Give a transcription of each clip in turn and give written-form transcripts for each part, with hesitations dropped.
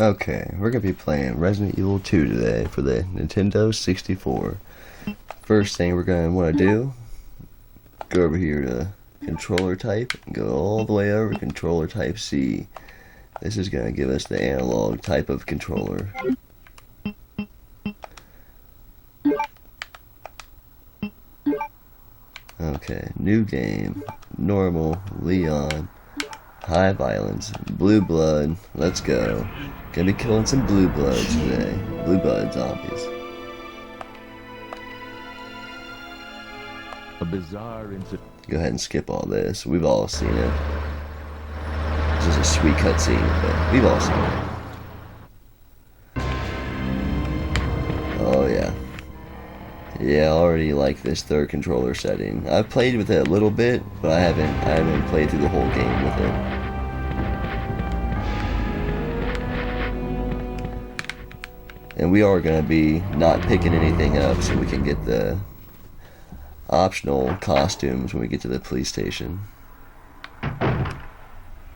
Okay, we're going to be playing Resident Evil 2 today for the Nintendo 64. First thing we're going to want to do, go over here to controller type, and go all the way over to controller type C. This is going to give us the analog type of controller. Okay, new game, normal, Leon, high violence, blue blood, let's go. Gonna be killing some blue bloods today. Blue blood zombies. A bizarre incident. Go ahead and skip all this. We've all seen it. This is a sweet cutscene, but we've all seen it. Oh yeah. Yeah, I already like this third controller setting. I've played with it a little bit, but I haven't played through the whole game with it. And we are going to be not picking anything up so we can get the optional costumes when we get to the police station.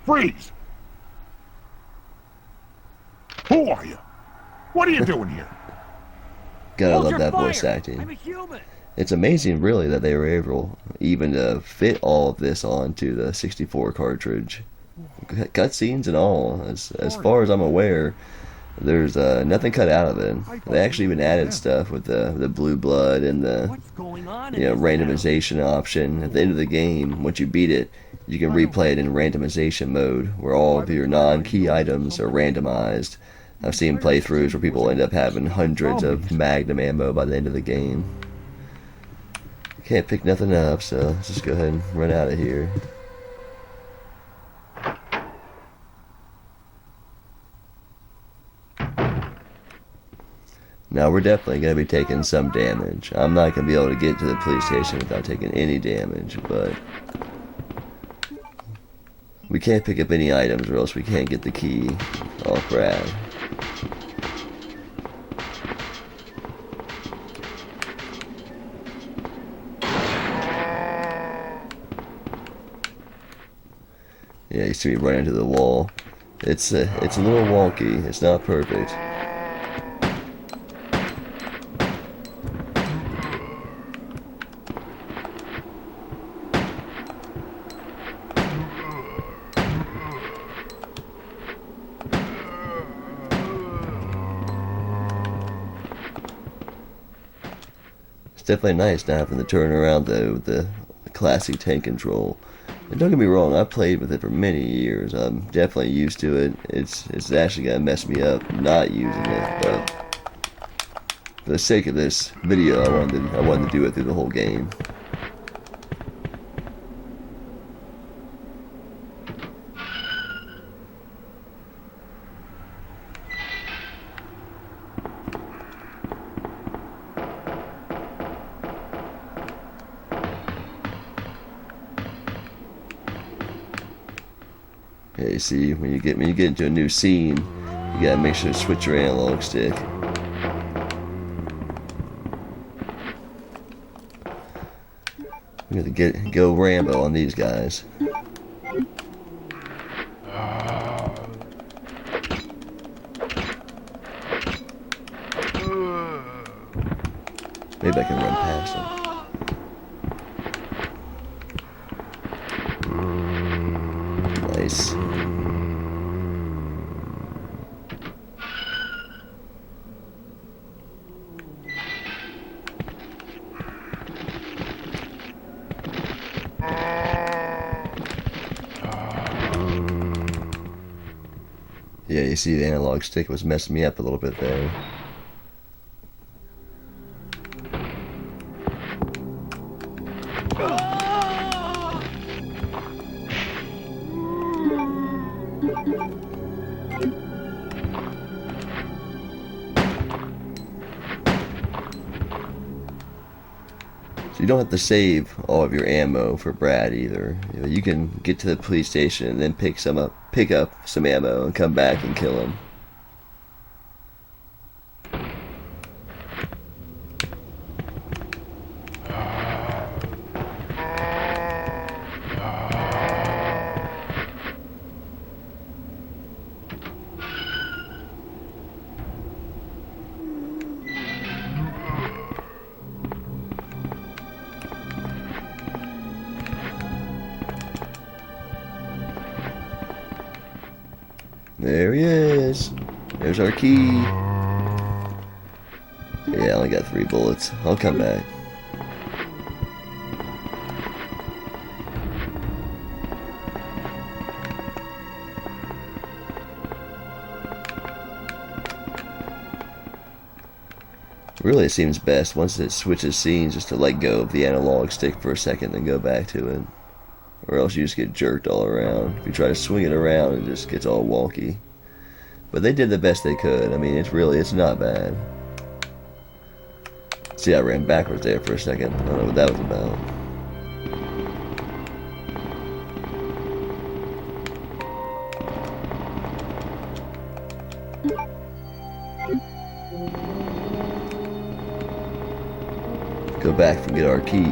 Freeze! Who are you? What are you doing here? Gotta love that voice acting. I'm a human. It's amazing, really, that they were able even to fit all of this onto the 64 cartridge. Cutscenes and all. As far as I'm aware, there's nothing cut out of it. They actually even added stuff with the blue blood and the randomization option. At the end of the game, once you beat it, you can replay it in randomization mode, where all of your non-key items are randomized. I've seen playthroughs where people end up having hundreds of magnum ammo by the end of the game. Can't pick nothing up, so let's just go ahead and run out of here. Now we're definitely going to be taking some damage. I'm not going to be able to get to the police station without taking any damage, but we can't pick up any items or else we can't get the key. Oh crap. Yeah, you see me run into the wall. It's a little wonky. It's not perfect. It's definitely nice not having to turn around though with the classic tank control. And don't get me wrong, I've played with it for many years. I'm definitely used to it. It's actually gonna mess me up not using it, but for the sake of this video, I wanted to do it through the whole game. Yeah, you see, when you get into a new scene, you gotta make sure to switch your analog stick. We gotta go Rambo on these guys. Maybe I can run past them. Nice. Yeah, you see the analog stick was messing me up a little bit there. So you don't have to save all of your ammo for Brad either. You can get to the police station and then pick up some ammo and come back and kill him. There he is. There's our key. Yeah, I only got 3 bullets. I'll come back. Really, it seems best once it switches scenes just to let go of the analog stick for a second and go back to it. Or else you just get jerked all around. If you try to swing it around, it just gets all wonky. But they did the best they could. I mean, it's not bad. See, I ran backwards there for a second. I don't know what that was about. Go back and get our key.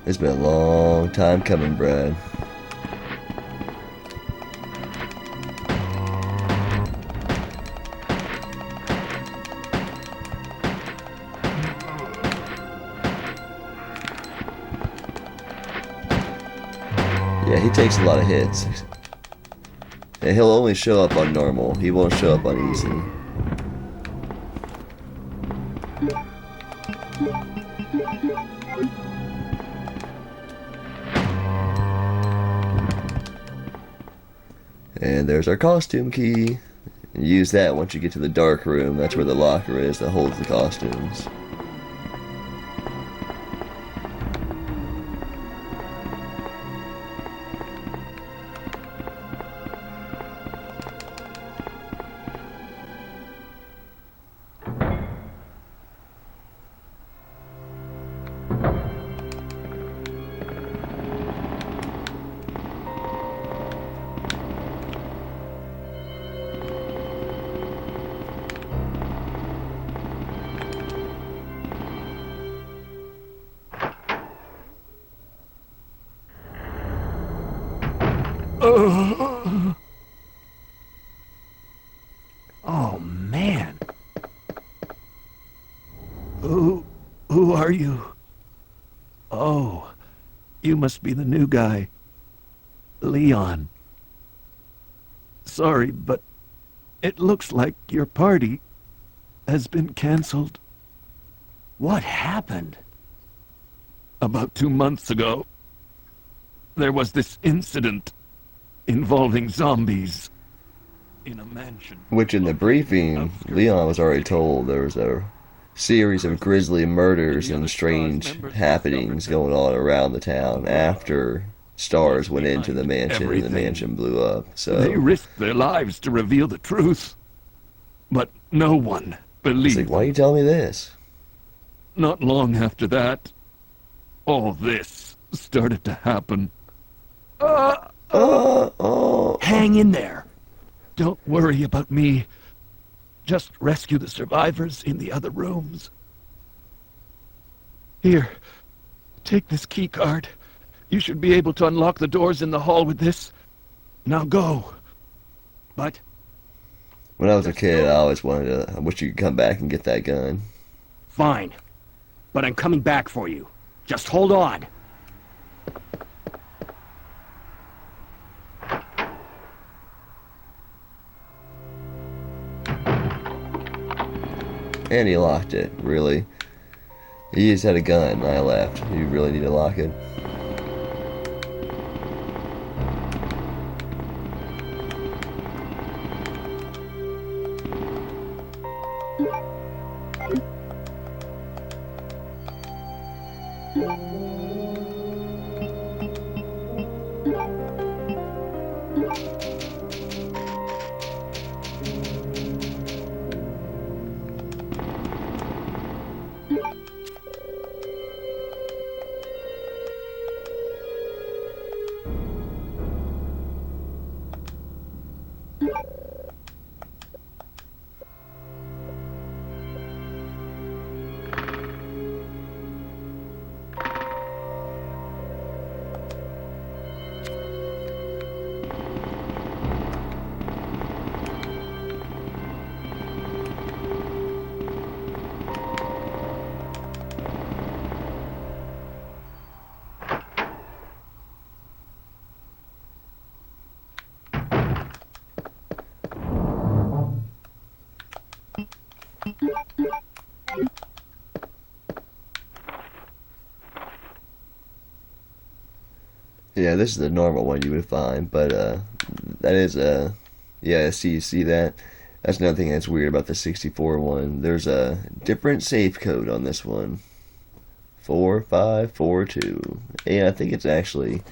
It's been a long time coming, Brad. Yeah, he takes a lot of hits. And he'll only show up on normal. He won't show up on easy. And there's our costume key. And use that once you get to the dark room. That's where the locker is that holds the costumes. Oh, man. Who are you? Oh, you must be the new guy. Leon. Sorry, but it looks like your party has been canceled. What happened? About 2 months ago, there was this incident involving zombies in a mansion. Which in the briefing, Leon was already told there was a series of grisly murders and strange happenings going on around the town after stars went into the mansion and the mansion blew up. So they risked their lives to reveal the truth, but no one believed. It's like, why are you telling me this? Not long after that, all this started to happen. Hang in there. Don't worry about me. Just rescue the survivors in the other rooms. Here, take this key card. You should be able to unlock the doors in the hall with this. Now go. But When I was a kid, I always wanted to. I wish you could come back and get that gun. fine. but I'm coming back for you. Just hold on. And he locked it, really. He just had a gun, I left. You really need to lock it. Yeah, this is the normal one you would find, but that is yeah. See that? That's another thing that's weird about the 64 one. There's a different safe code on this one, 4542, and I think it's actually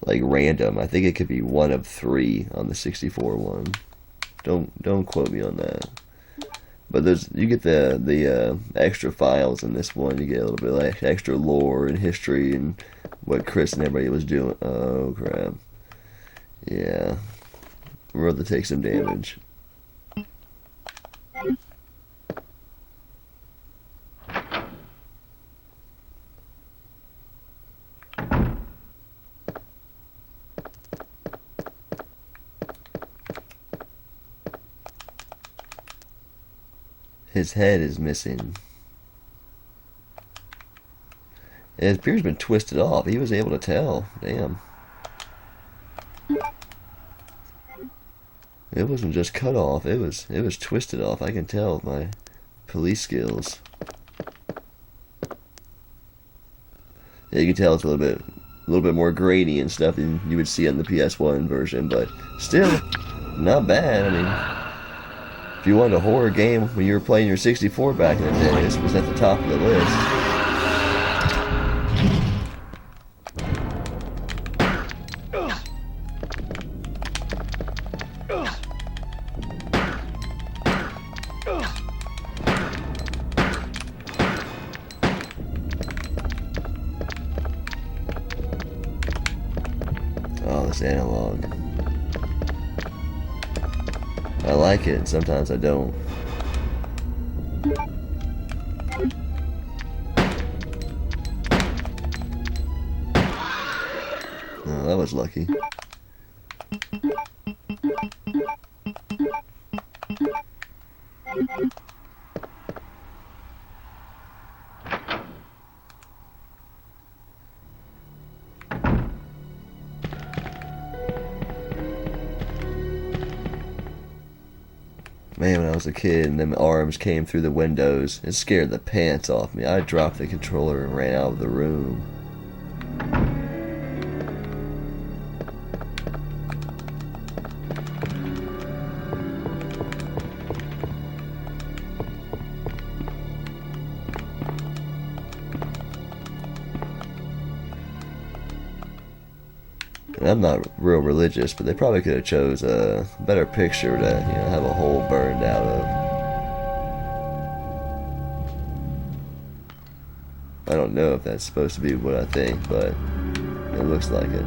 like random. I think it could be one of three on the 64 one. Don't quote me on that. But you get the extra files in this one. You get a little bit like extra lore and history and what Chris and everybody was doing. Oh crap! Yeah, we're about to take some damage. His head is missing. And his beard's been twisted off. He was able to tell. Damn. It wasn't just cut off. It was twisted off. I can tell with my police skills. Yeah, you can tell it's a little bit more grainy and stuff than you would see on the PS1 version, but still not bad. I mean, if you wanted a horror game when you were playing your 64 back in the day, this was at the top of the list. Oh, this analog. I like it, sometimes I don't. Oh, that was lucky. Man, when I was a kid and them arms came through the windows, it scared the pants off me. I dropped the controller and ran out of the room. And I'm not real religious, but they probably could have chose a better picture to, have a hole burned out of. I don't know if that's supposed to be what I think, but it looks like it.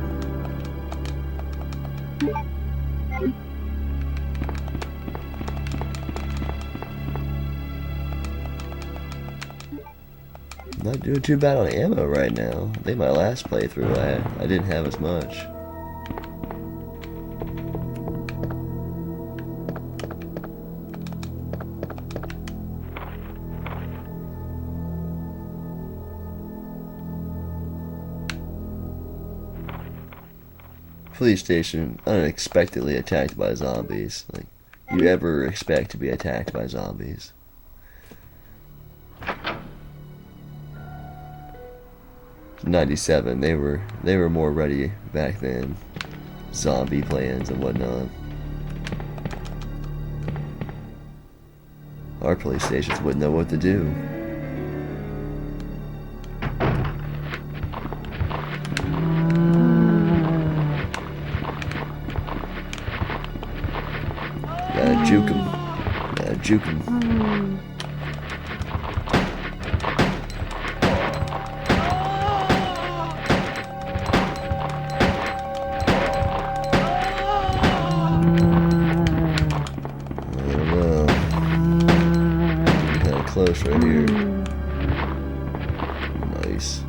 I'm not doing too bad on ammo right now. I think my last playthrough I didn't have as much. police station unexpectedly attacked by zombies. Like, you ever expect to be attacked by zombies? '97. They were more ready back then. Zombie plans and whatnot. Our police stations wouldn't know what to do. Gotta juke 'em. Gotta juke 'em. Close right here. Nice.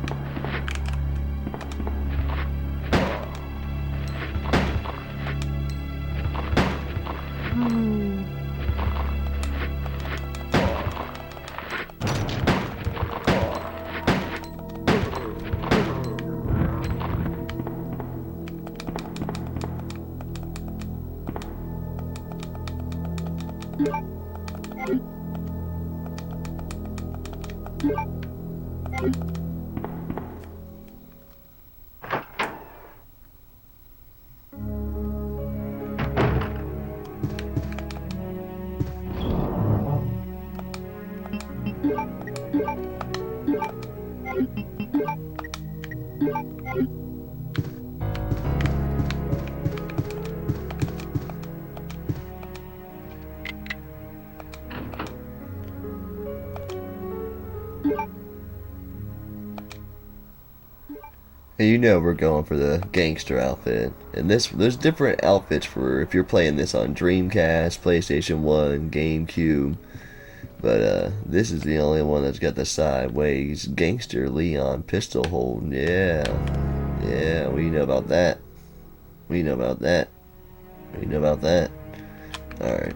And you know we're going for the gangster outfit. And there's different outfits for if you're playing this on Dreamcast, PlayStation 1, GameCube. But this is the only one that's got the sideways gangster Leon pistol hold. Yeah. Yeah, what do you know about that? What do you know about that? What do you know about that? Alright.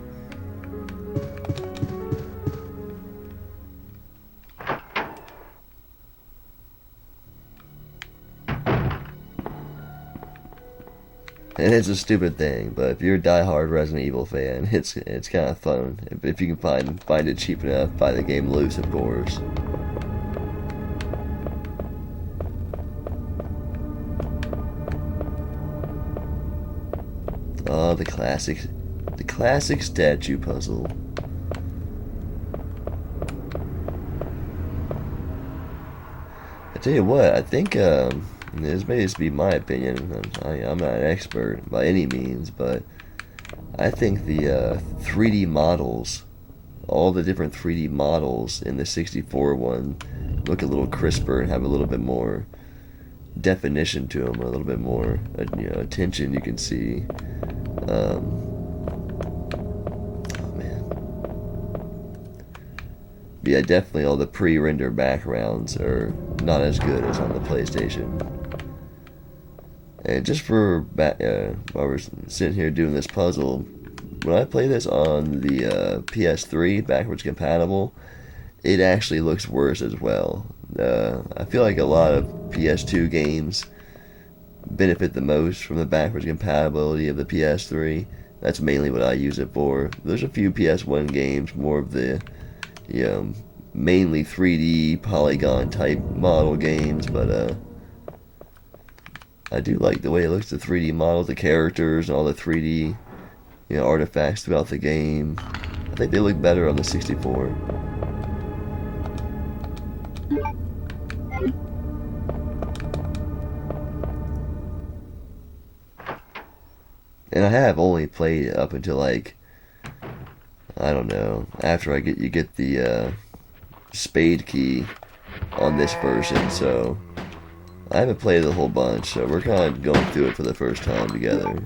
And it's a stupid thing, but if you're a diehard Resident Evil fan, it's kind of fun if you can find it cheap enough. Buy the game loose, of course. Oh, the classic statue puzzle. I tell you what, I think this may just be my opinion. I'm not an expert by any means, but I think the 3D models, all the different 3D models in the 64 one, look a little crisper and have a little bit more definition to them, a little bit more attention you can see. Oh man. But yeah, definitely all the pre-render backgrounds are not as good as on the PlayStation. And just for while we're sitting here doing this puzzle, when I play this on the PS3 backwards compatible, it actually looks worse as well. I feel like a lot of PS2 games benefit the most from the backwards compatibility of the PS3. That's mainly what I use it for. There's a few PS1 games, more of the mainly 3D polygon type model games, but I do like the way it looks, the 3D models, the characters, and all the 3D artifacts throughout the game. I think they look better on the 64. And I have only played it up until like, I don't know, after you get the spade key on this version, so I haven't played the whole bunch, so we're kind of going through it for the first time together.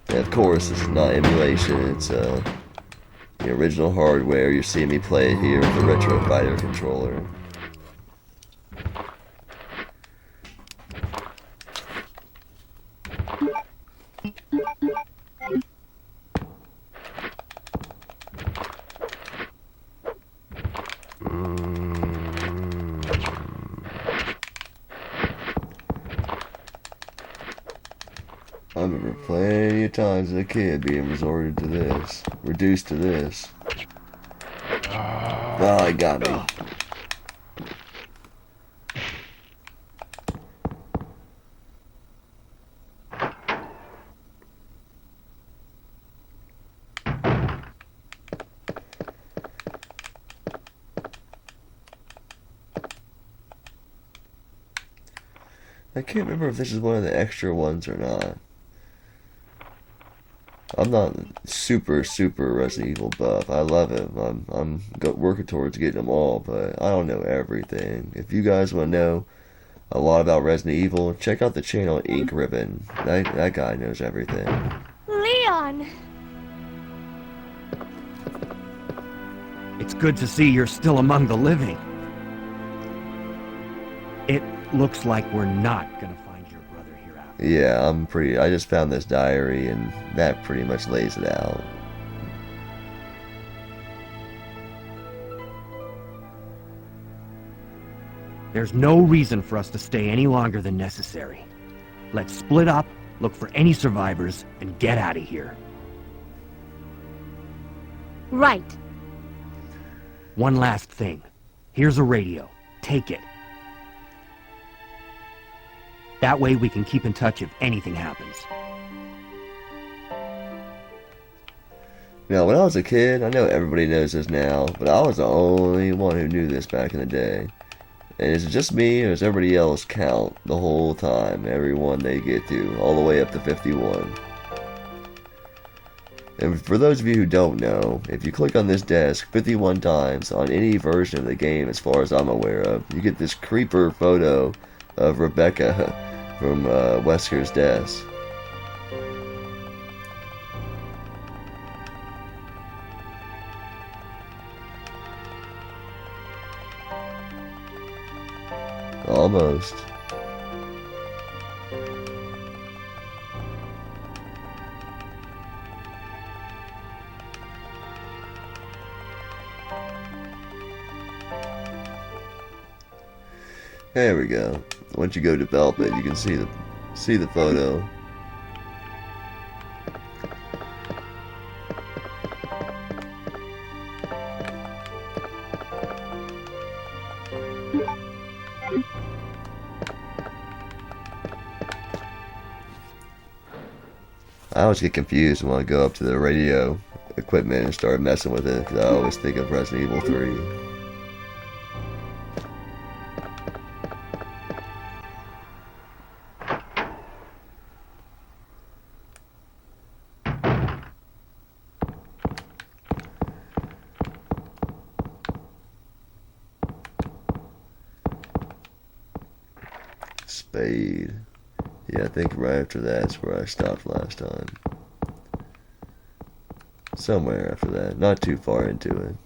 And of course, this is not emulation, it's the original hardware. You're seeing me play it here with the retofighter controller. times as a kid being resorted to this. Reduced to this. Oh, he got me. I can't remember if this is one of the extra ones or not. I'm not super Resident Evil buff. I love it. I'm working towards getting them all, but I don't know everything. If you guys want to know a lot about Resident Evil, check out the channel Ink Ribbon. That guy knows everything. Leon! It's good to see you're still among the living. It looks like we're not gonna find your brother here after. Yeah, I just found this diary, and that pretty much lays it out. There's no reason for us to stay any longer than necessary. Let's split up, look for any survivors, and get out of here. Right. One last thing. Here's a radio. Take it. That way we can keep in touch if anything happens. Now, when I was a kid, I know everybody knows this now, but I was the only one who knew this back in the day. And is it just me, or does everybody else count the whole time, every one they get to, all the way up to 51? And for those of you who don't know, if you click on this desk 51 times on any version of the game, as far as I'm aware of, you get this creeper photo of Rebecca from Wesker's desk. Almost. There we go. Once you go develop it, you can see the photo. I always get confused when I go up to the radio equipment and start messing with it, because I always think of Resident Evil 3. Spade. Yeah, I think right after that's where I stopped last time. Somewhere after that. Not too far into it.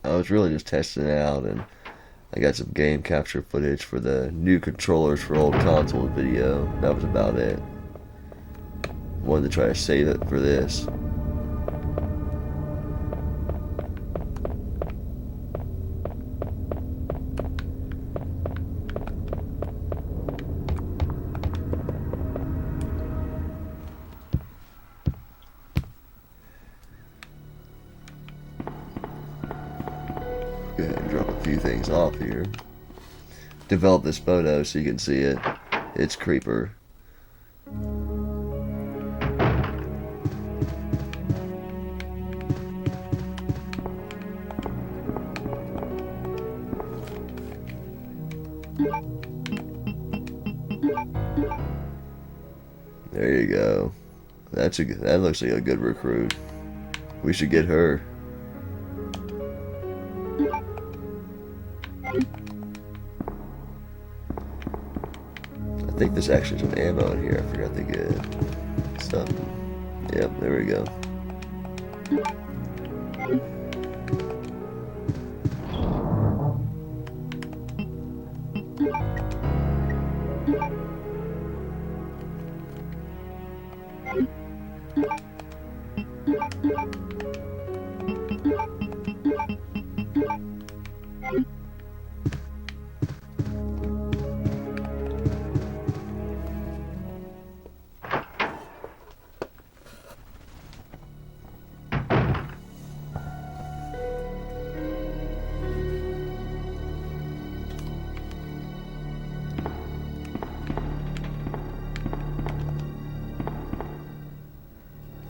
I was really just testing it out, and I got some game capture footage for the new controllers for old consoles video. That was about it. Wanted to try to save it for this. Go ahead and drop a few things off here. Develop this photo so you can see it. It's Creeper. There you go. That looks like a good recruit. We should get her. I think there's actually some ammo in here. I forgot to get something. Yep, there we go.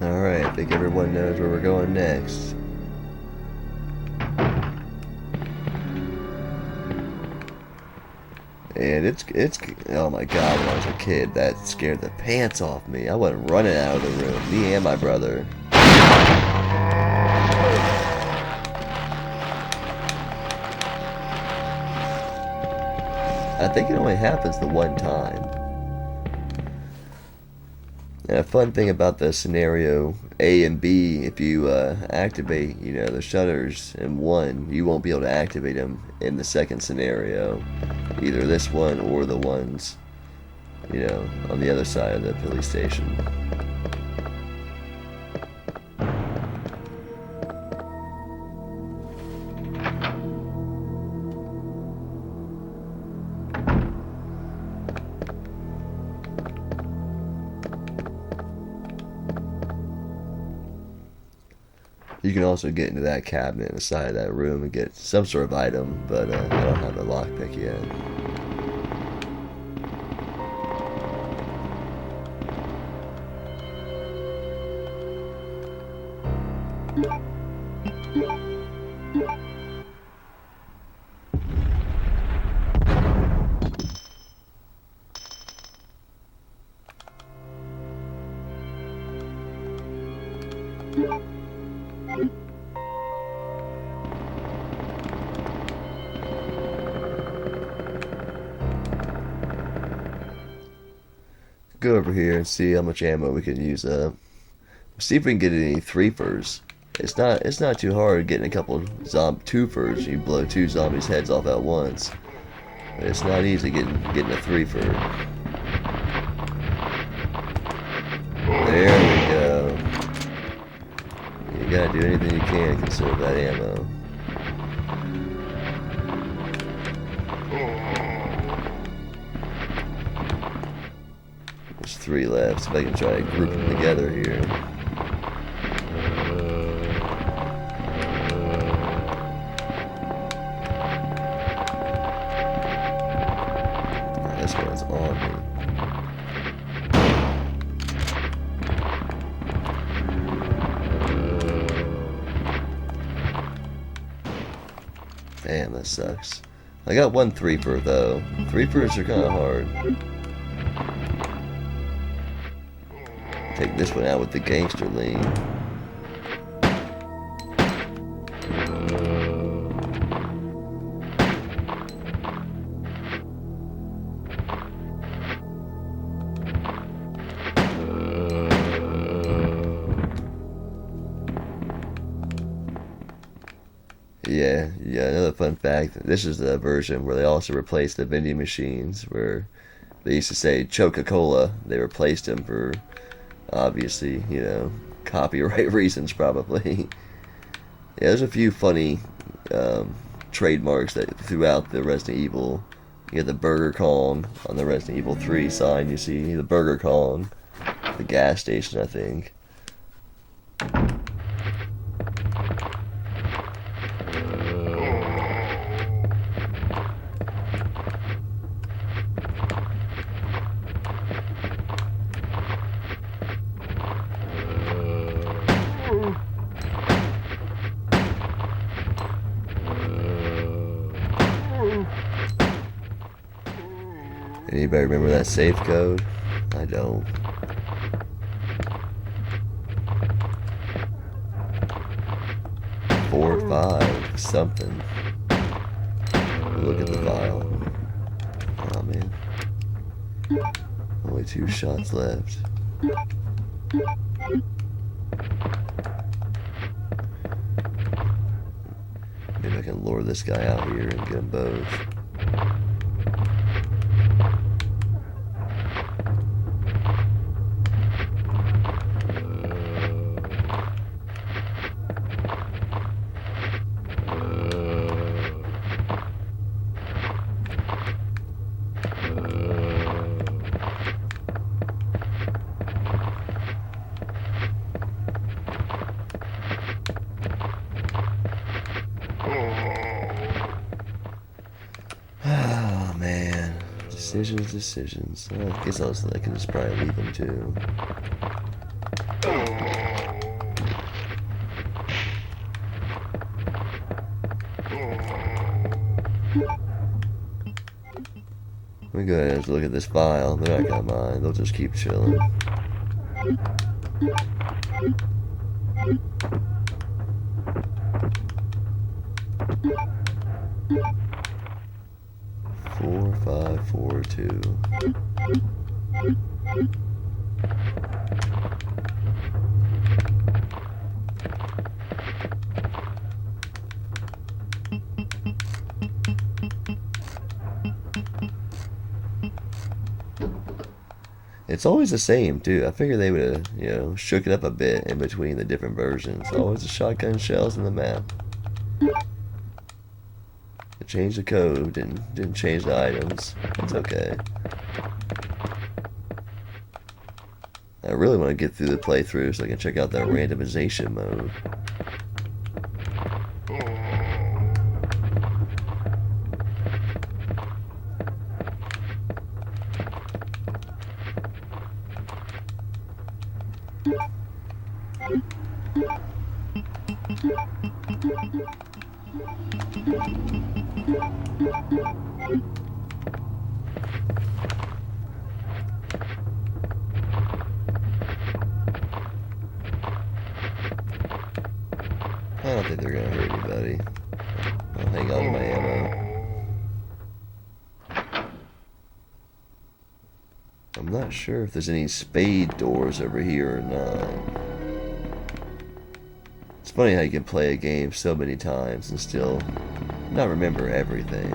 Alright, I think everyone knows where we're going next. And it's oh my god, when I was a kid, that scared the pants off me. I went running out of the room, me and my brother. I think it only happens the one time. And a fun thing about the scenario A and B, if you activate, the shutters in one, you won't be able to activate them in the second scenario. Either this one or the ones, on the other side of the police station. You can also get into that cabinet in the side of that room and get some sort of item, but I don't have the lockpick yet. Go over here and see how much ammo we can use up. See if we can get any threefers. It's not too hard getting a couple twofers. You blow two zombies' heads off at once. But it's not easy getting a threefer. There we go. You gotta do anything you can to conserve that ammo. There's 3 left. See if I can try to group them together here. This one's on me. Damn, that sucks. I got 1 threefer though. Threefers are kind of hard. Take this one out with the gangster lean. Yeah, another fun fact, this is the version where they also replaced the vending machines, where they used to say Coca-Cola. They replaced them for, obviously, copyright reasons probably. Yeah, there's a few funny trademarks that throughout the Resident Evil. You get the Burger Kong on the Resident Evil 3 sign, you see the Burger Kong, the gas station, I think. Anybody remember that safe code? I don't. Four or 5 something. Look at the vial. Oh man. Only 2 shots left. Maybe I can lure this guy out here and get them both. Oh man, decisions. I guess I can just probably leave them too. Let me go ahead and look at this file. They're not gonna mind. They'll just keep chilling. Four, 5, 4, 2. It's always the same too. I figured they would have, shook it up a bit in between the different versions. Always the shotgun shells in the map. It changed the code and didn't change the items. It's okay. I really want to get through the playthrough so I can check out that randomization mode. I don't think they're gonna hurt anybody. I'll hang on to my ammo. I'm not sure if there's any spade doors over here or not. It's funny how you can play a game so many times and still not remember everything.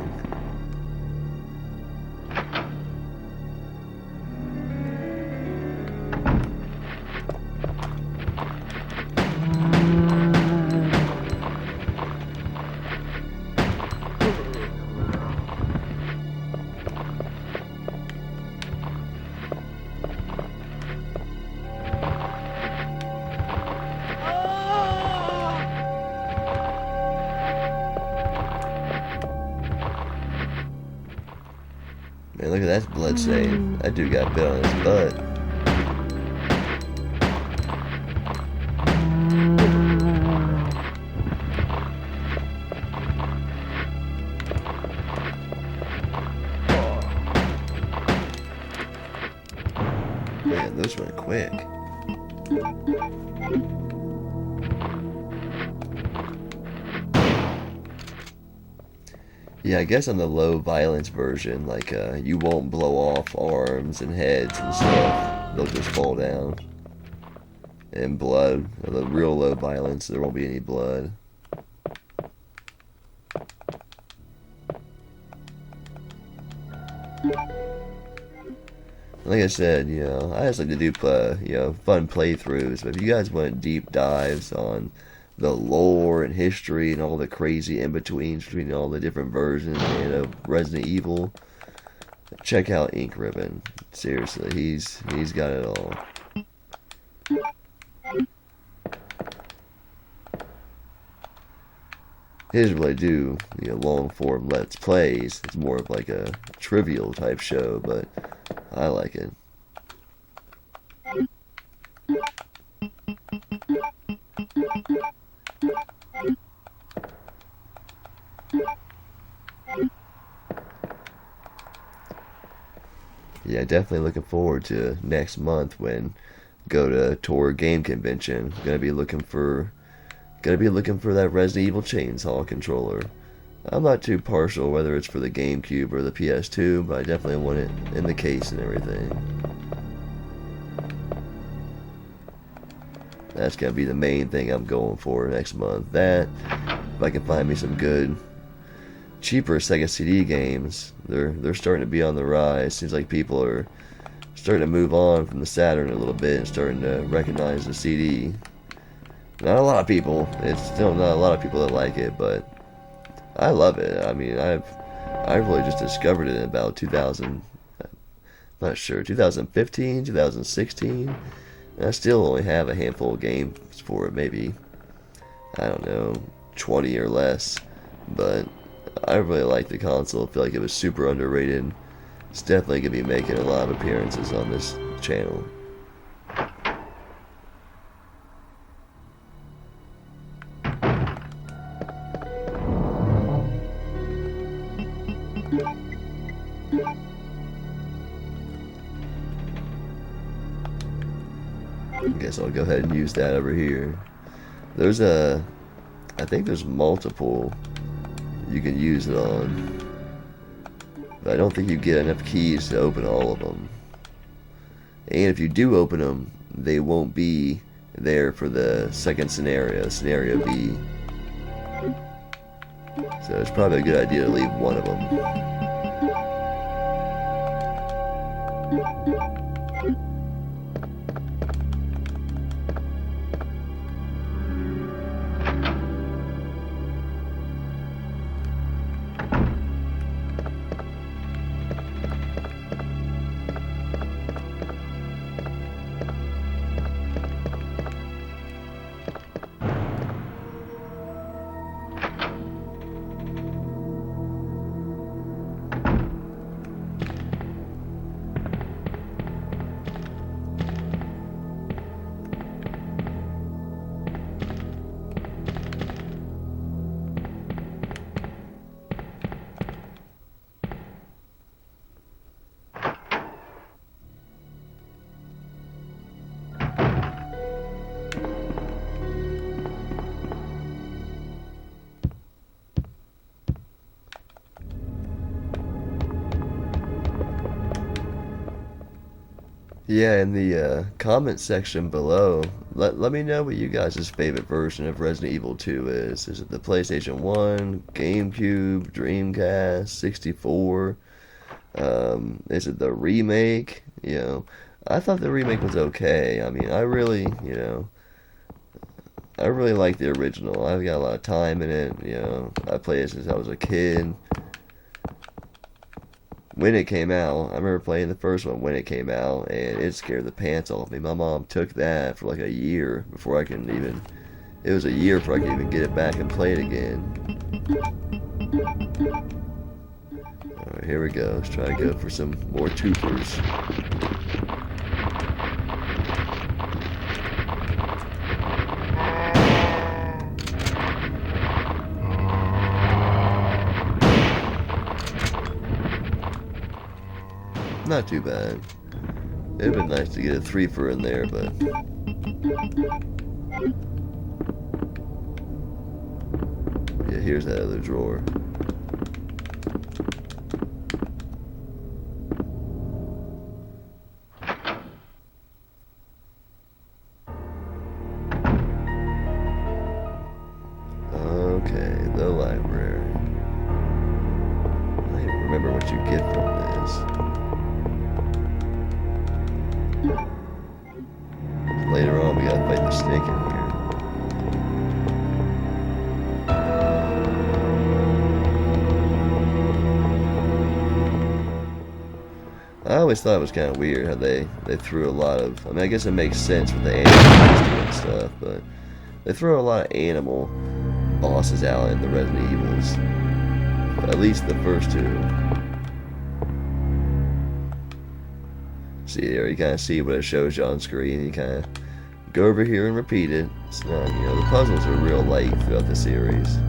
Man, look at that blood stain. That dude got bit on his butt. Man, those went quick. Yeah, I guess on the low violence version, like, you won't blow off arms and heads and stuff. They'll just fall down. And blood, the real low violence, there won't be any blood. Like I said, I just like to do, fun playthroughs. But if you guys want deep dives on the lore and history and all the crazy in-betweens between all the different versions of Resident Evil, check out Ink Ribbon. Seriously, he's got it all. He doesn't really do long-form Let's Plays. It's more of like a trivial type show, but I like it. Yeah, definitely looking forward to next month when go to Tour Game Convention. Gonna be looking for that Resident Evil Chainsaw controller. I'm not too partial whether it's for the GameCube or the PS2, but I definitely want it in the case and everything. That's gonna be the main thing I'm going for next month. That, if I can find me some good, cheaper Sega CD games, they're starting to be on the rise. Seems like people are starting to move on from the Saturn a little bit and starting to recognize the CD. Not a lot of people. It's still not a lot of people that like it, but I love it. I mean, I really just discovered it in about 2000. Not sure, 2015, 2016. And I still only have a handful of games for it, maybe, I don't know, 20 or less. But I really like the console. I feel like it was super underrated. It's definitely going to be making a lot of appearances on this channel. guess I'll go ahead and use that over here. I think there's multiple you can use it on, but I don't think you get enough keys to open all of them. And if you do open them, they won't be there for the second scenario B. So it's probably a good idea to leave one of them. Yeah, in the comment section below, let me know what you guys' favorite version of Resident Evil 2 is. Is it the PlayStation 1, GameCube, Dreamcast, 64? Is it the remake? I thought the remake was okay. I mean, I really like the original. I've got a lot of time in it. I played it since I was a kid. When it came out, I remember playing the first one when it came out, and it scared the pants off me. My mom took that for like a year before I can even. It was a year before I could even get it back and play it again. Alright, here we go. Let's try to go for some more twofers. Not too bad. It'd been nice to get a threefer in there, but yeah, here's that other drawer. Okay, the library. I don't remember what you get from this. Later on, we gotta fight the snake in here. I always thought it was kind of weird how they threw a lot of. I mean, I guess it makes sense with the animals and stuff, but they throw a lot of animal bosses out in the Resident Evils. At least the first two. See there, you kind of see what it shows you on screen. You kind of go over here and repeat it. It's not, the puzzles are real light throughout the series,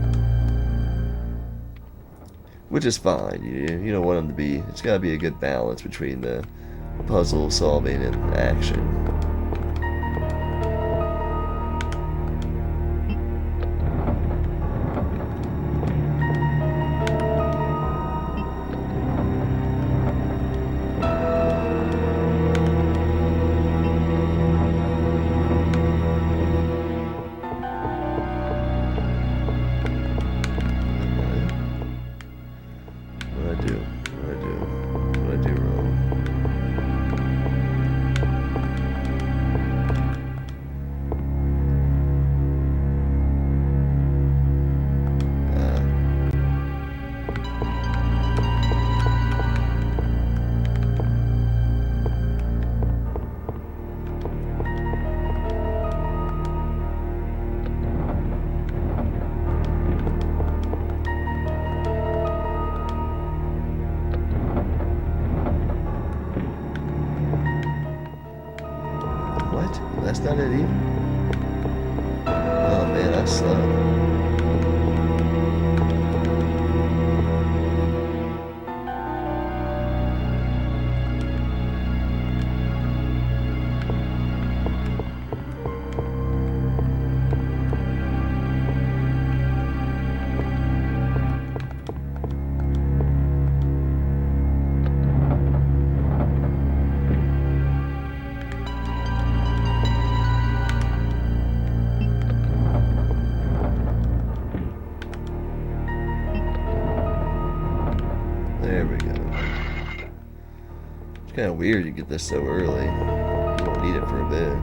which is fine. You don't want them to be. It's got to be a good balance between the puzzle solving and action. That's not it either. Oh man, I suck. kind of weird you get this so early. You won't need it for a bit.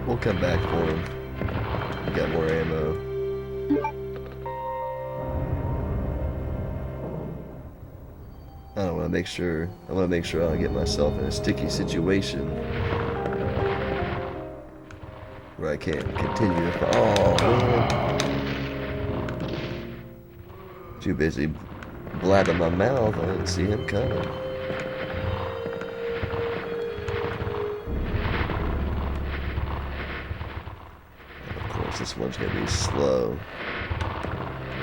We'll come back for him. We got more ammo. I don't want to make sure. I want to make sure I don't get myself in a sticky situation where I can't continue to. Oh man! Too busy blabbing my mouth. I didn't see him coming. This one's gonna be slow.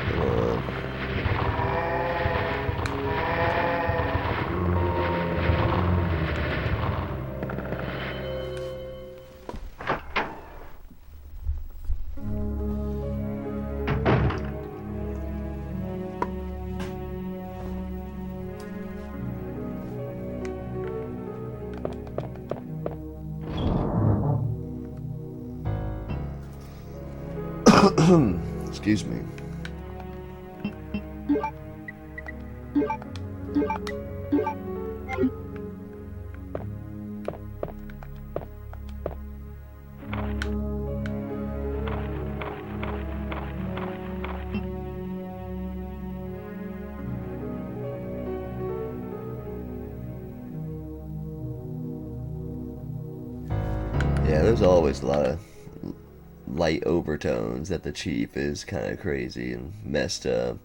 Come on. Excuse me. Yeah, there's always a lot of light overtones that the chief is kind of crazy and messed up.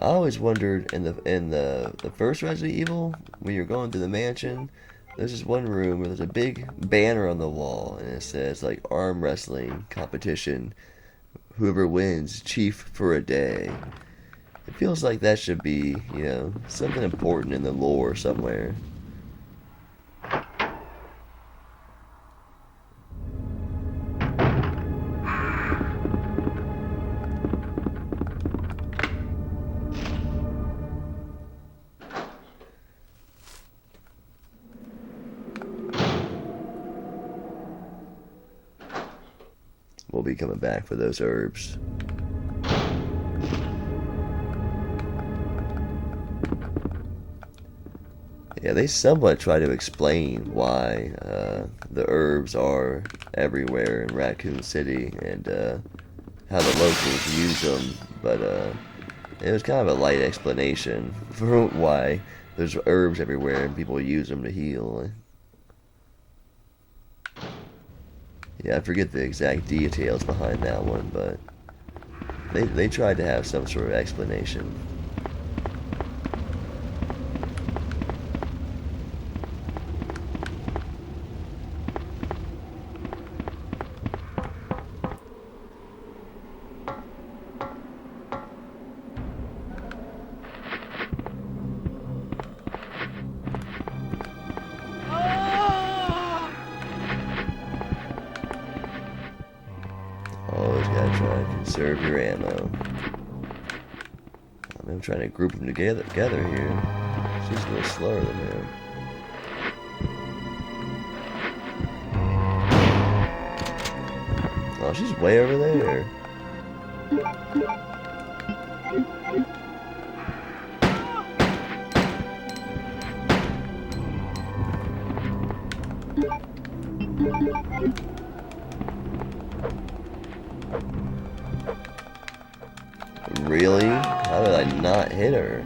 I always wondered in the first Resident Evil, when you're going through the mansion, there's this one room where there's a big banner on the wall and it says like arm wrestling competition. Whoever wins, chief for a day. It feels like that should be, you know, something important in the lore somewhere. We'll be coming back for those herbs. Yeah, they somewhat try to explain why the herbs are everywhere in Raccoon City and how the locals use them, but it was kind of a light explanation for why there's herbs everywhere and people use them to heal. Yeah, I forget the exact details behind that one, but they tried to have some sort of explanation. Always gotta try and conserve your ammo. I'm trying to group them together here. She's a little slower than him. Oh, she's way over there. Really? How did I not hit her?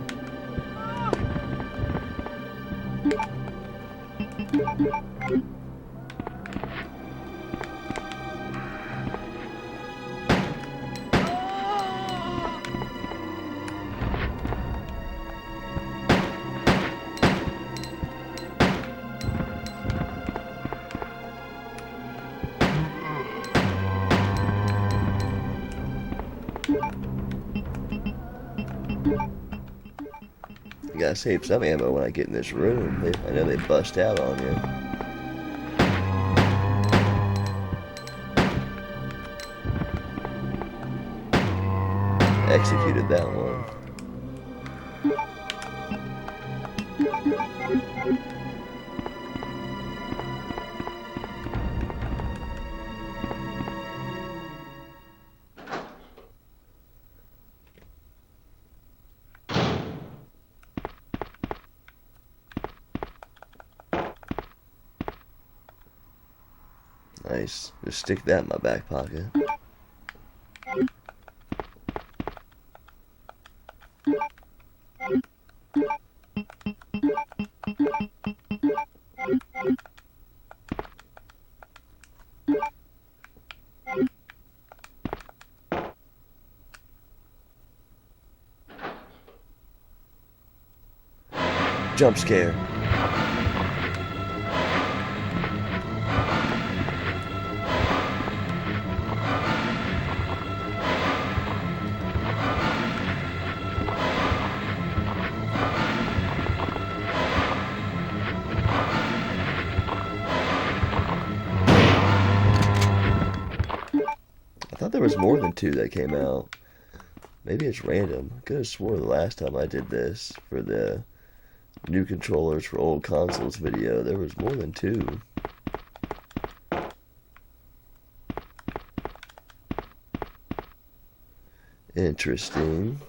You gotta save some ammo when I get in this room. I know they bust out on you. Executed that one. Nice. Just stick that in my back pocket. Jump scare. I thought there was more than 2 that came out. Maybe it's random. I could have swore the last time I did this for the new controllers for old consoles video, there was more than 2. Interesting.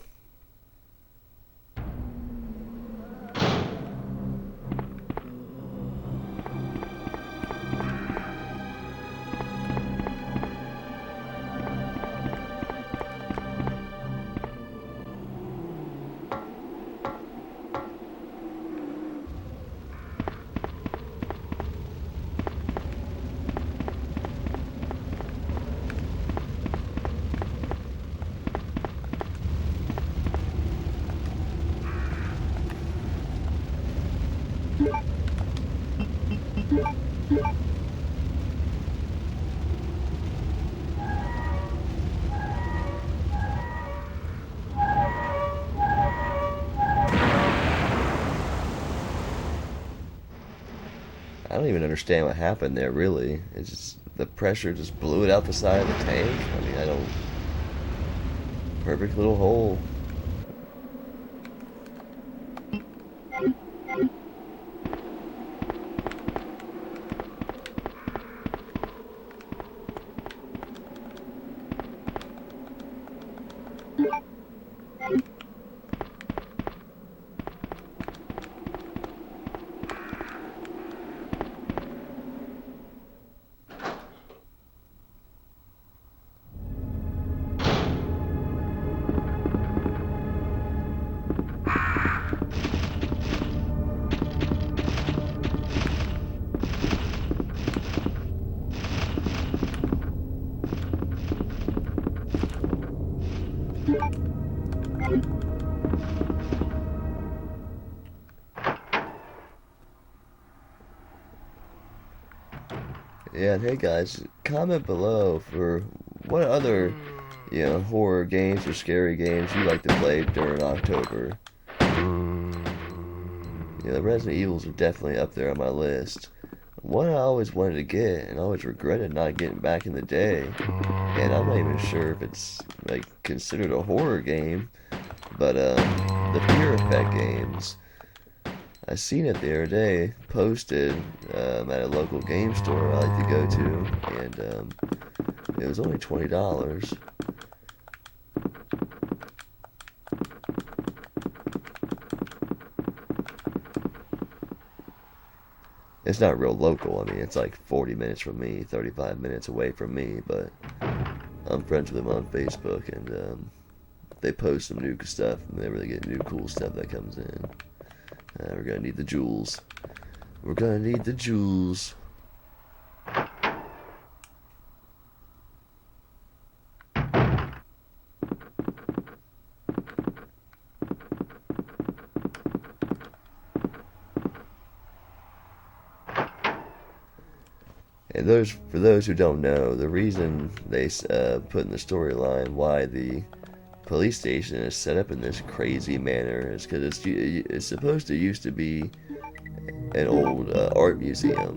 I don't even understand what happened there, really. It's just, the pressure just blew it out the side of the tank. I mean, I don't... Perfect little hole. Yeah, and hey guys, comment below for what other, horror games or scary games you like to play during October. The Resident Evils are definitely up there on my list. One I always wanted to get and always regretted not getting back in the day, and I'm not even sure if it's like considered a horror game, but the Fear Effect games. I seen it the other day posted at a local game store I like to go to, and it was only $20. It's not real local. I mean, it's like 40 minutes from me, 35 minutes away from me, but I'm friends with them on Facebook, and they post some new stuff whenever they get new cool stuff that comes in. We're gonna need the jewels. We're gonna need the jewels. And for those who don't know, the reason they put in the storyline why the police station is set up in this crazy manner is because it's supposed to used to be an old art museum.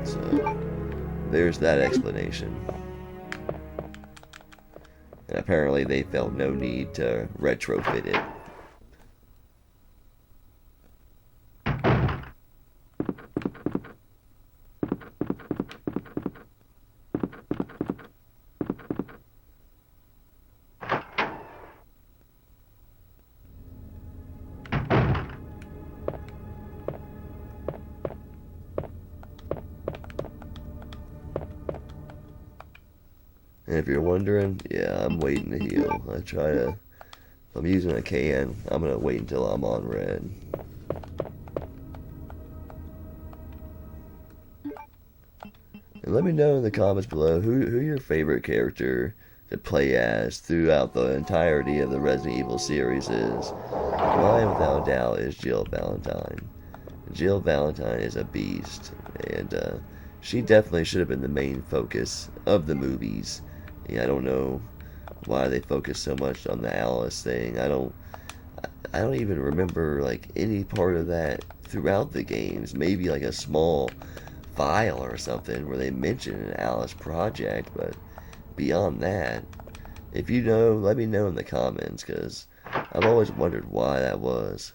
So there's that explanation. And apparently they felt no need to retrofit it. And if you're wondering, yeah, I'm waiting to heal. If I'm using a can, I'm gonna wait until I'm on red. And let me know in the comments below who your favorite character to play as throughout the entirety of the Resident Evil series is. Mine, without a doubt, is Jill Valentine. Jill Valentine is a beast, and she definitely should have been the main focus of the movies. Yeah, I don't know why they focus so much on the Alice thing. I don't even remember like any part of that throughout the games. Maybe like a small file or something where they mention an Alice project, but beyond that, if you know, let me know in the comments, because I've always wondered why that was.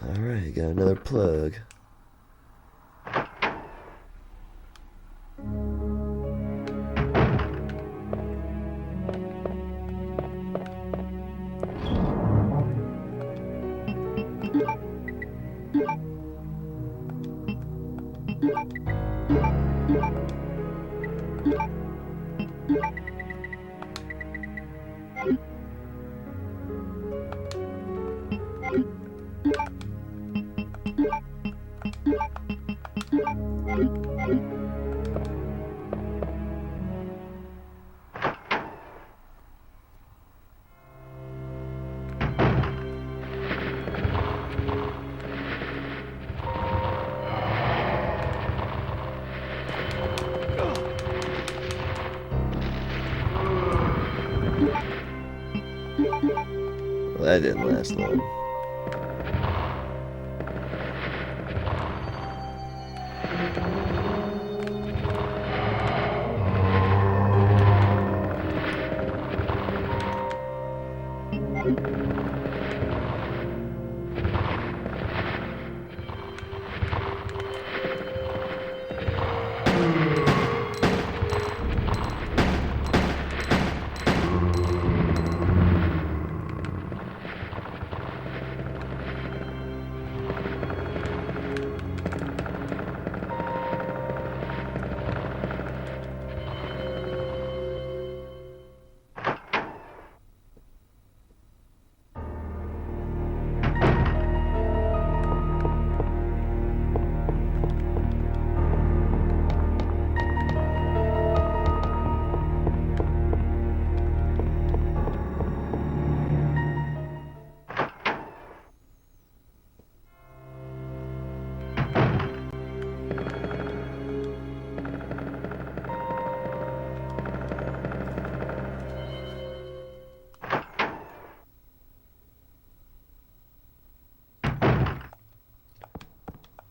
Alright, got another plug. Well, that didn't last long.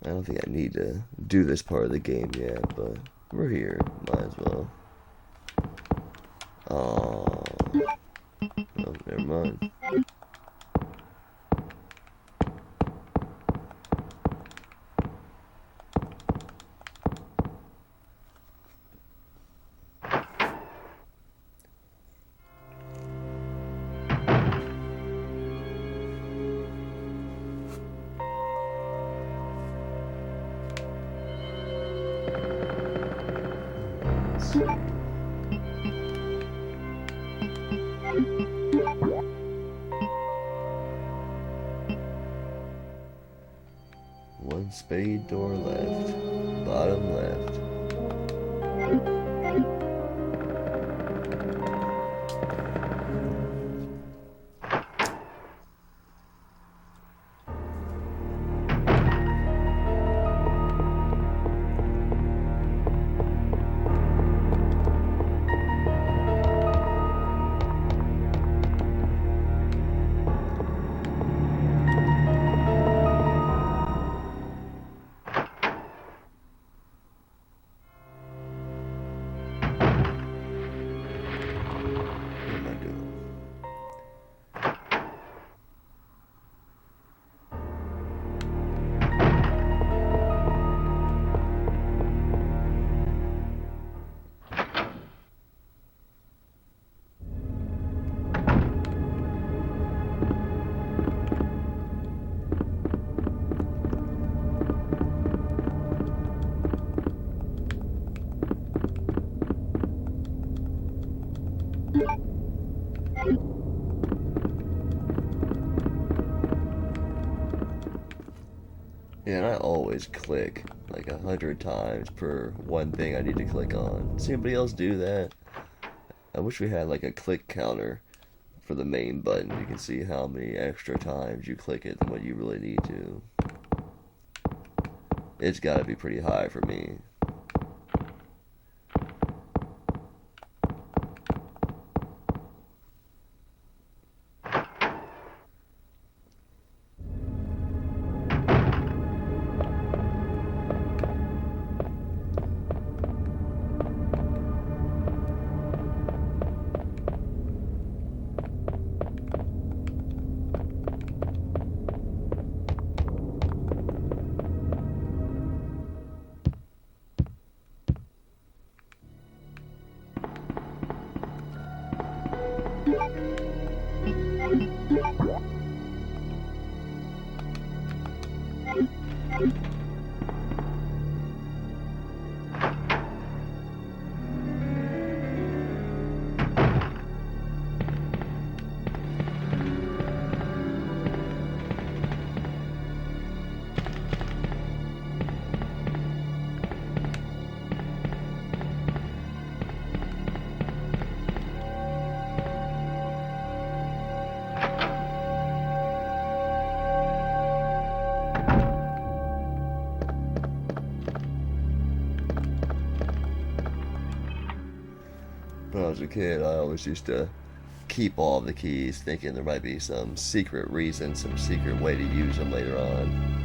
I don't think I need to do this part of the game yet, but we're here. Might as well. Oh, never mind. One spade door left, bottom left. Yeah, and I always click like 100 times per one thing I need to click on. Does anybody else do that? I wish we had like a click counter for the main button. You can see how many extra times you click it than what you really need to. It's gotta be pretty high for me. When I was a kid, I always used to keep all of the keys, thinking there might be some secret reason, some secret way to use them later on.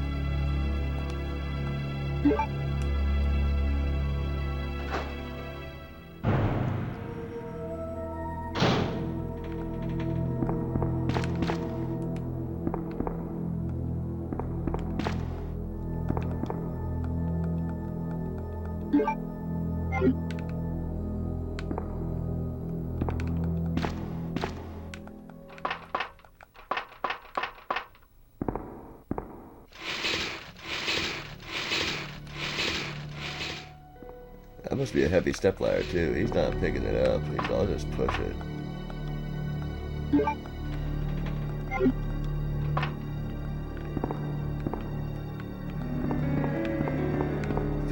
That must be a heavy stepladder too. He's not picking it up. I'll just push it. I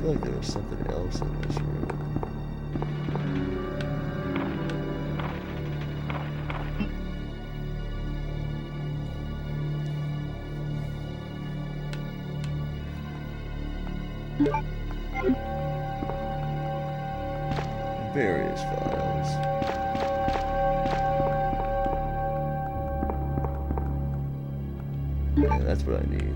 feel like there was something else in this room. Various files. Yeah, that's what I need.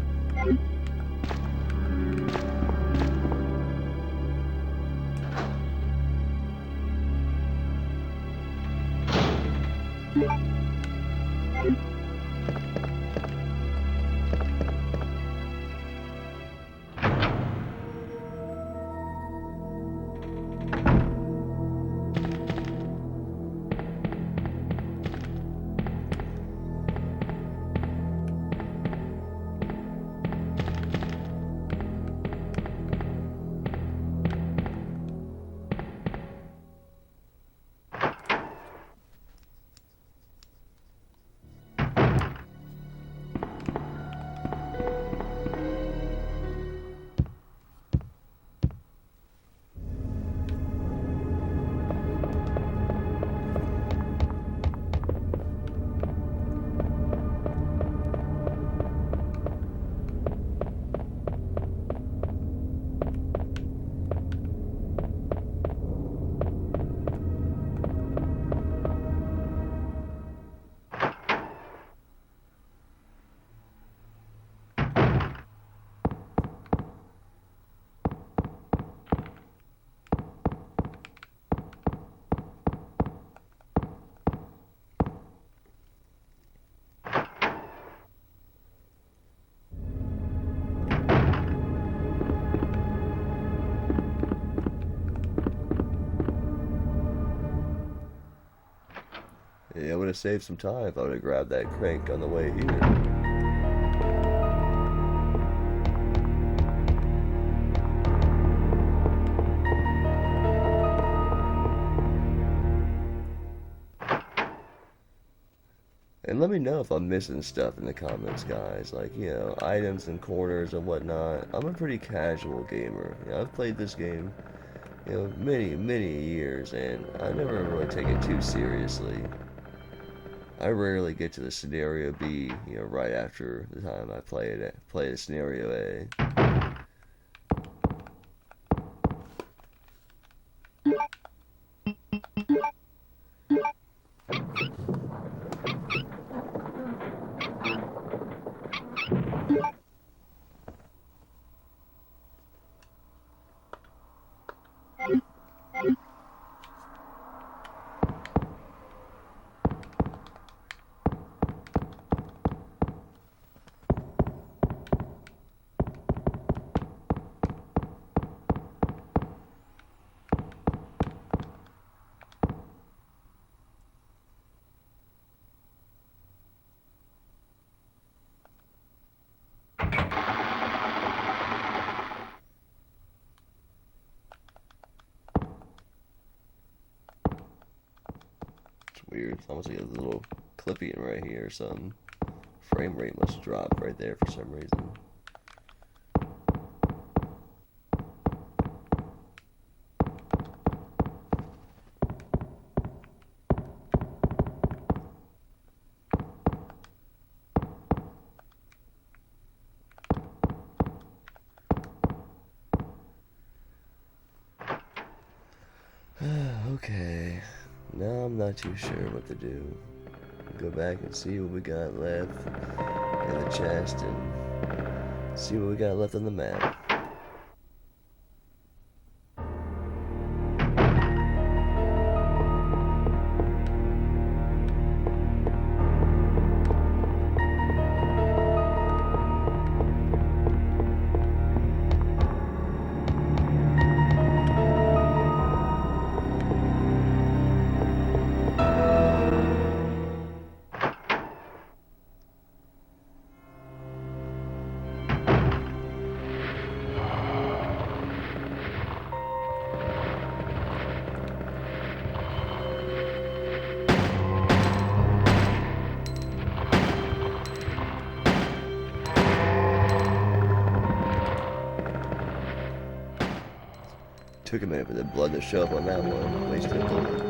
Yeah, I would have saved some time if I would have grabbed that crank on the way here. And let me know if I'm missing stuff in the comments, guys. Like, you know, items and corners and whatnot. I'm a pretty casual gamer. You know, I've played this game, you know, many years, and I never really take it too seriously. I rarely get to the scenario B, you know, right after the time I play the scenario A. It's weird. It's almost like a little clipping right here or something. Frame rate must drop right there for some reason. Okay, now I'm not too sure what to do. Go back and see what we got left in the chest and see what we got left on the map. Took a minute for the blood to show up on that one. Wasted a bullet.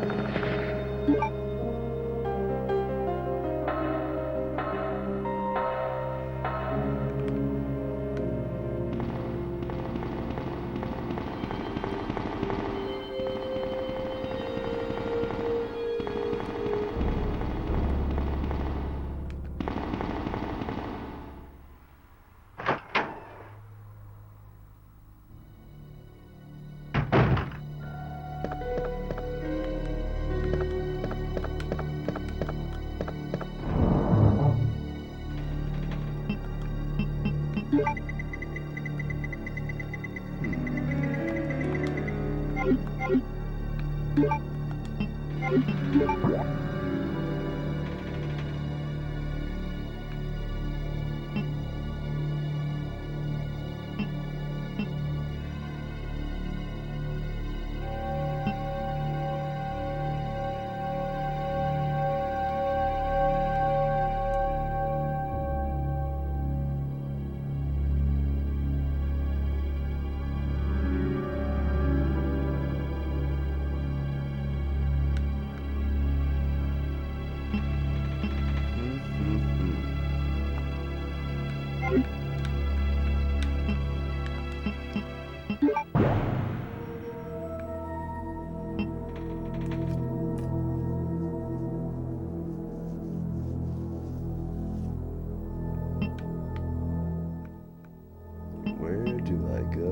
Where do I go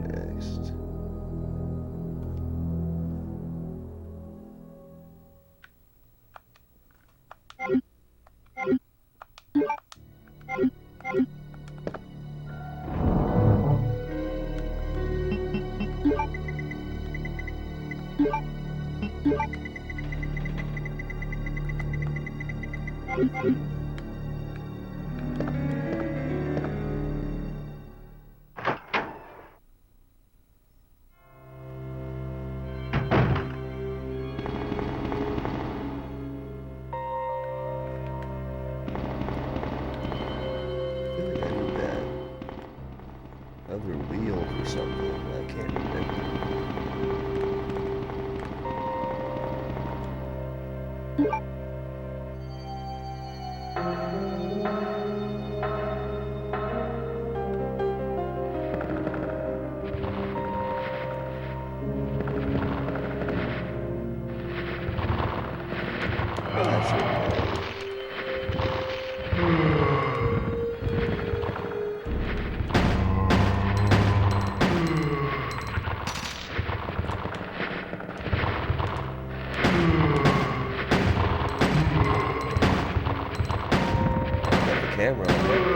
next? Another wheel for something. I can't remember. Oh, that's it. Got the camera on there.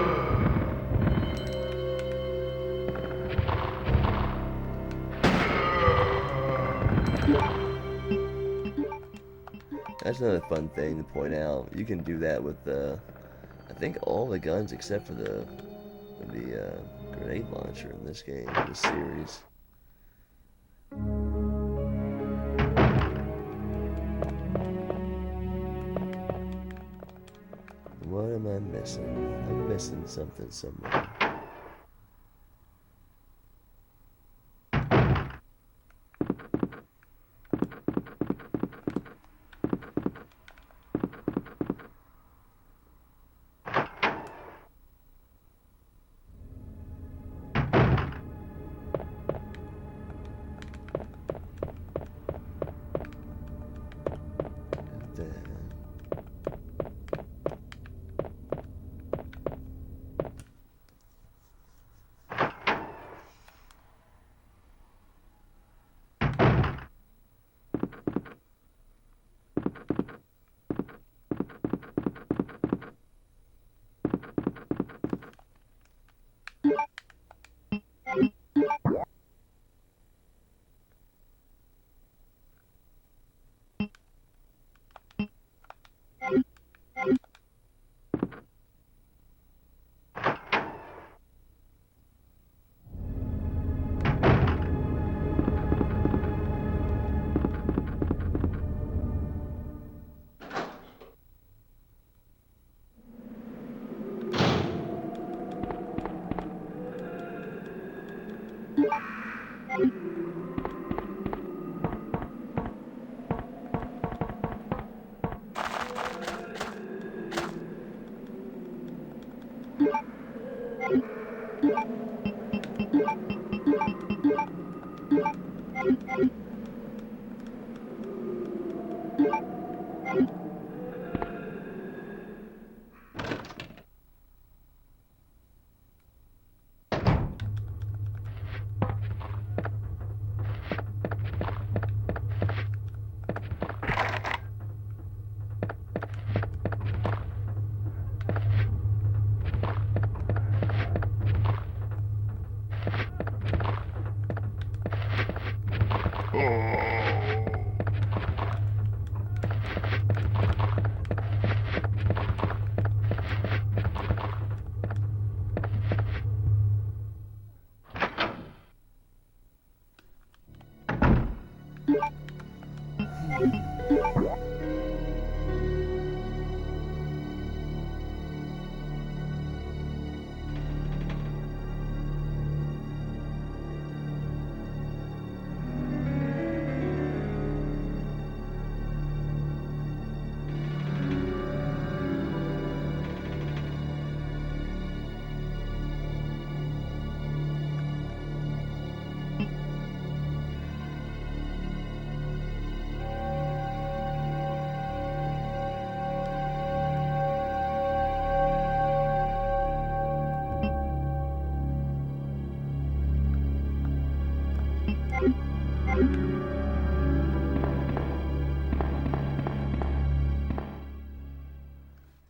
That's another fun thing to point out. You can do that with I think all the guns except for the grenade launcher in this game, this series. What am I missing? I'm missing something somewhere.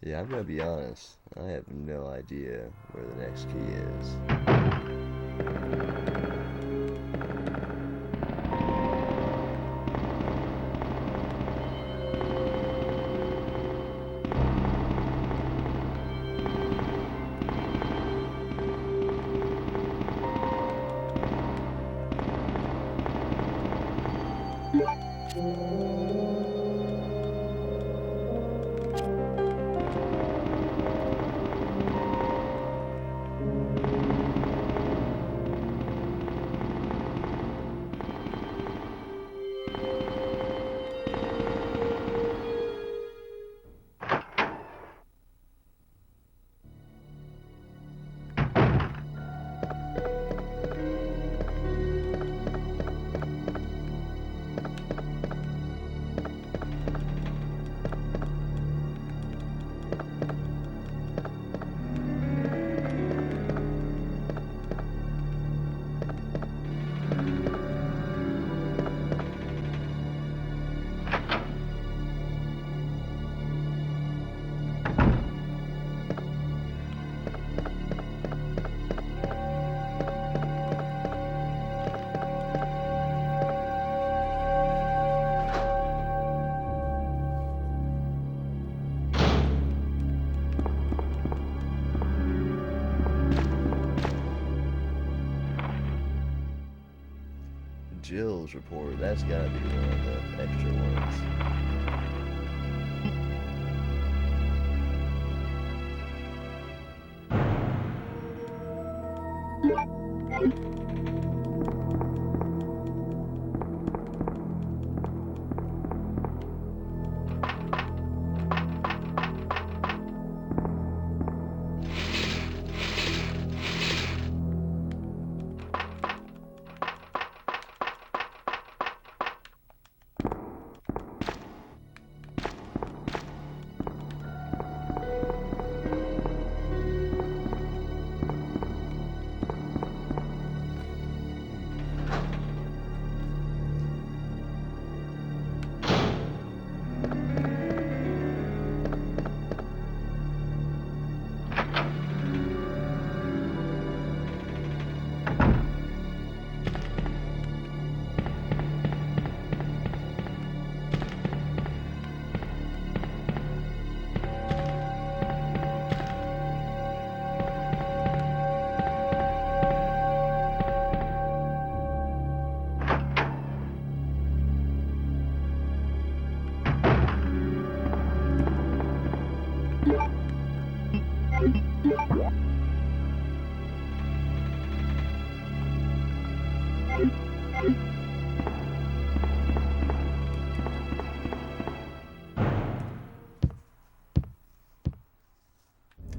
Yeah, I'm gonna be honest. I have no idea where the next key is. Jill's report. That's gotta be one of the extra ones.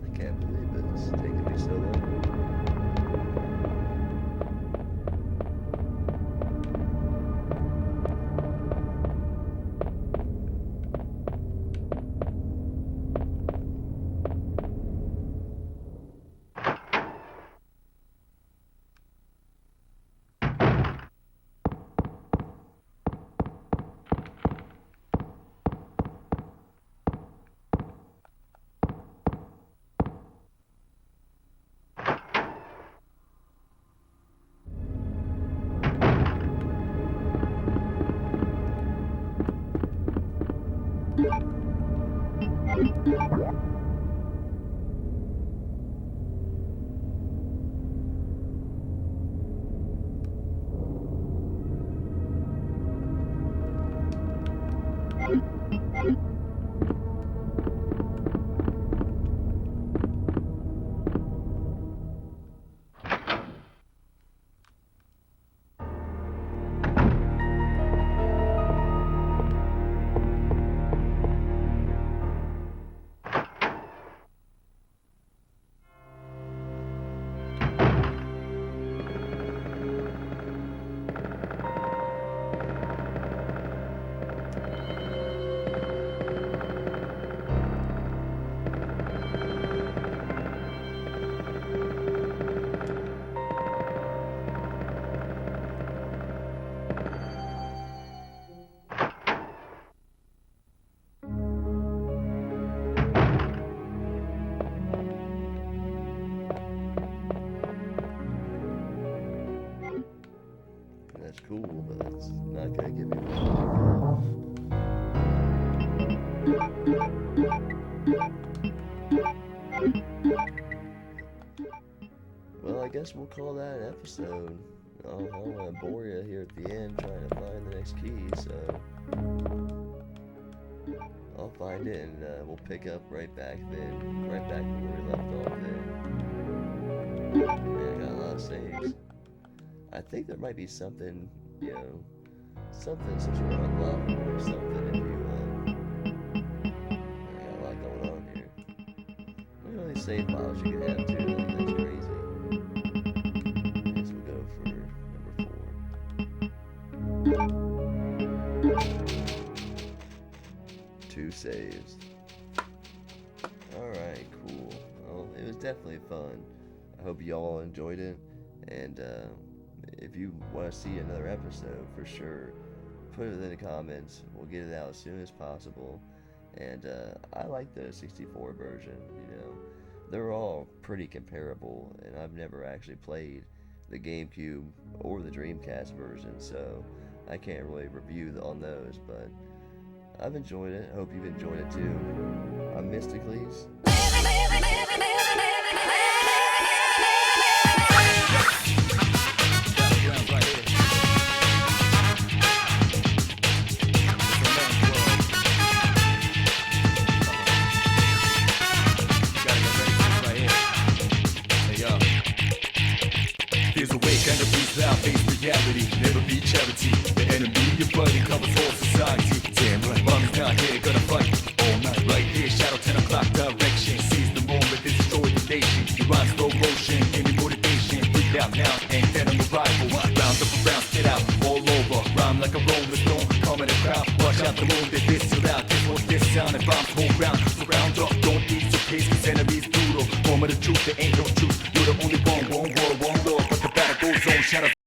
I can't believe it's taking me so long. That's cool, but that's not gonna give me one. Well, I guess we'll call that an episode. I don't want to bore you here at the end trying to find the next key, so I'll find it and we'll pick up right back where we left off then. Man, I got a lot of saves. I think there might be something, you know, some sort of unlock or something if you, I got a lot going on here. Look at all these save files you can have too, I think that's crazy. I guess we'll go for number 4. 2 saves. Alright, cool. Well, it was definitely fun. I hope you all enjoyed it, and if you want to see another episode, for sure, put it in the comments. We'll get it out as soon as possible. And I like the 64 version, you know. They're all pretty comparable, and I've never actually played the GameCube or the Dreamcast version, so I can't really review on those, but I've enjoyed it. I hope you've enjoyed it too. I'm MYSTACLES. storm in the crowd. Watch out the moon, they diss you out. This was this sound and bombs won't ground. So round up, don't ease your pace, cause enemies brutal. Moment of truth, there ain't no truth. You're the only one war, one law. But the battle goes on, shadows